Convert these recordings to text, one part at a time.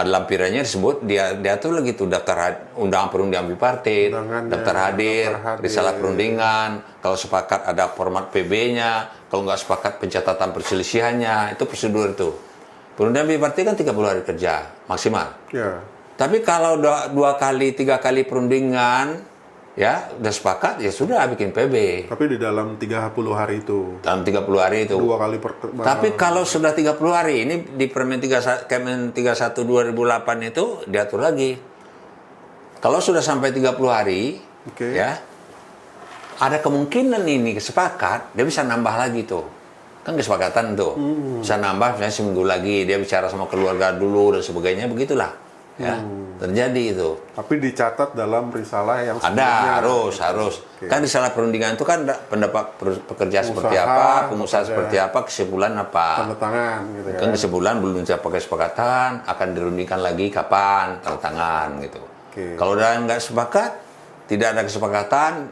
lampirannya disebut dia tuh lagi tuh daftar undangan perundingan bipartit, daftar hadir, risalah perundingan, kalau sepakat ada format PB-nya, kalau nggak sepakat pencatatan perselisihannya, itu prosedur itu. Perundingan bipartit kan 30 hari kerja maksimal. Ya. Tapi kalau 2 kali, 3 kali perundingan, ya udah sepakat, ya sudah bikin PB. Tapi di dalam 30 hari itu. Dalam 30 hari itu. 2 kali Tapi kalau sudah 30 hari, ini di Permen 31 2008 itu diatur lagi. Kalau sudah sampai 30 hari, ya, ada kemungkinan ini sepakat, dia bisa nambah lagi tuh. Kan kesepakatan tuh. Bisa nambah misalnya seminggu lagi, dia bicara sama keluarga dulu dan sebagainya, begitulah. Ya, terjadi itu. Tapi dicatat dalam risalah yang ada, harus. Kan risalah perundingan itu kan pendapat pekerja seperti apa, pengusaha seperti apa, kesimpulan apa. Tanda tangan gitu ya. Kan kesimpulan belum pakai kesepakatan, akan dirundingkan lagi kapan, tanda tangan gitu. Kalau udah nggak sepakat, tidak ada kesepakatan,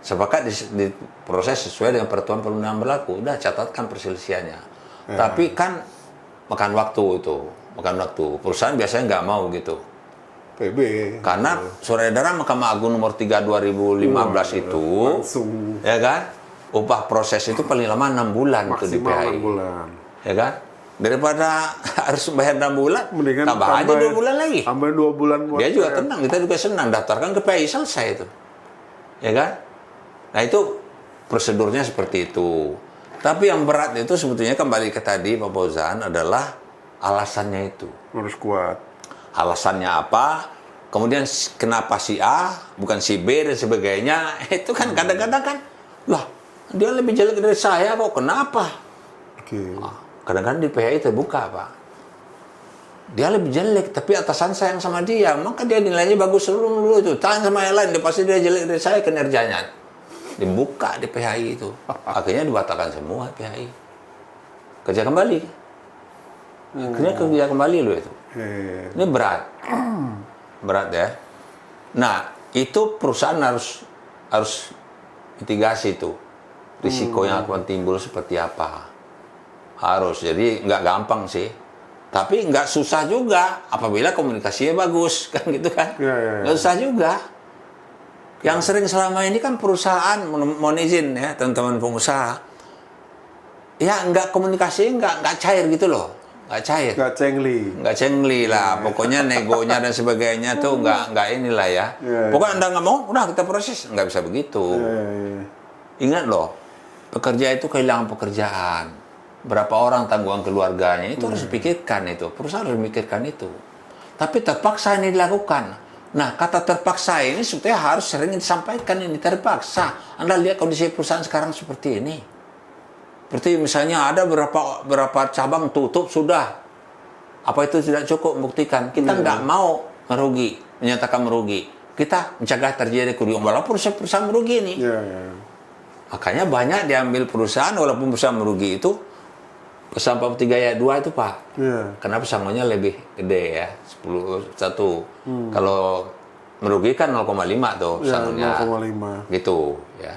sepakat di proses sesuai dengan peraturan perundangan berlaku, udah catatkan perselisihannya. Tapi kan makan waktu itu. Makan waktu. Perusahaan biasanya nggak mau gitu. PB. Karena surat edaran Mahkamah Agung nomor 3 2015 itu, langsung. Ya kan, upah proses itu paling lama 6 bulan itu di PHI. 6 bulan. Ya kan? Daripada harus bayar 6 bulan, mendingan tambah aja 2 bulan lagi. Tambah 2 bulan. Dia juga tenang, kita juga senang. Daftarkan ke PHI, selesai itu. Ya kan? Nah itu prosedurnya seperti itu. Tapi yang berat itu sebetulnya kembali ke tadi Pak Fauzan adalah alasannya itu. Harus kuat. Alasannya apa? Kemudian kenapa si A, bukan si B dan sebagainya. Itu kan kadang-kadang kan, lah dia lebih jelek dari saya kok, kenapa? Kadang-kadang di PHI terbuka Pak. Dia lebih jelek, tapi atasan sayang sama dia. Maka dia nilainya bagus dulu itu. Tanya sama yang lain, dia pasti dia jelek dari saya kinerjanya. Dibuka di PHI itu. Akhirnya dibatalkan semua PHI. Kerja kembali. Akhirnya kerja kembali loh itu. Ini berat. Berat ya. Nah, itu perusahaan harus mitigasi itu. Risiko yang akan timbul seperti apa. Harus. Jadi nggak gampang sih. Tapi nggak susah juga apabila komunikasinya bagus. Kan gitu kan. Nggak susah juga. Yang sering selama ini kan perusahaan, mohon izin ya teman-teman pengusaha. Ya nggak komunikasinya nggak cair gitu loh. Nggak cair, nggak cengli lah. Pokoknya negonya dan sebagainya tuh nggak inilah ya. Pokoknya Anda nggak mau, udah kita proses, nggak bisa begitu. Ingat loh, pekerja itu kehilangan pekerjaan. Berapa orang tanggungan keluarganya itu harus dipikirkan itu. Perusahaan harus memikirkan itu. Tapi terpaksa ini dilakukan. Nah, kata terpaksa ini sebetulnya harus sering disampaikan ini terpaksa. Anda lihat kondisi perusahaan sekarang seperti ini. Seperti misalnya ada berapa cabang tutup sudah. Apa itu tidak cukup membuktikan? Kita nggak mau merugi, menyatakan merugi. Kita mencegah terjadi kerugian walaupun perusahaan merugi ini. Makanya banyak diambil perusahaan walaupun perusahaan merugi itu. Pasal 43 ayat 2 itu Pak. Karena pesangonnya lebih gede ya, 1. Kalau merugikan 0,5 tuh pesangonnya. 0,5. Gitu ya.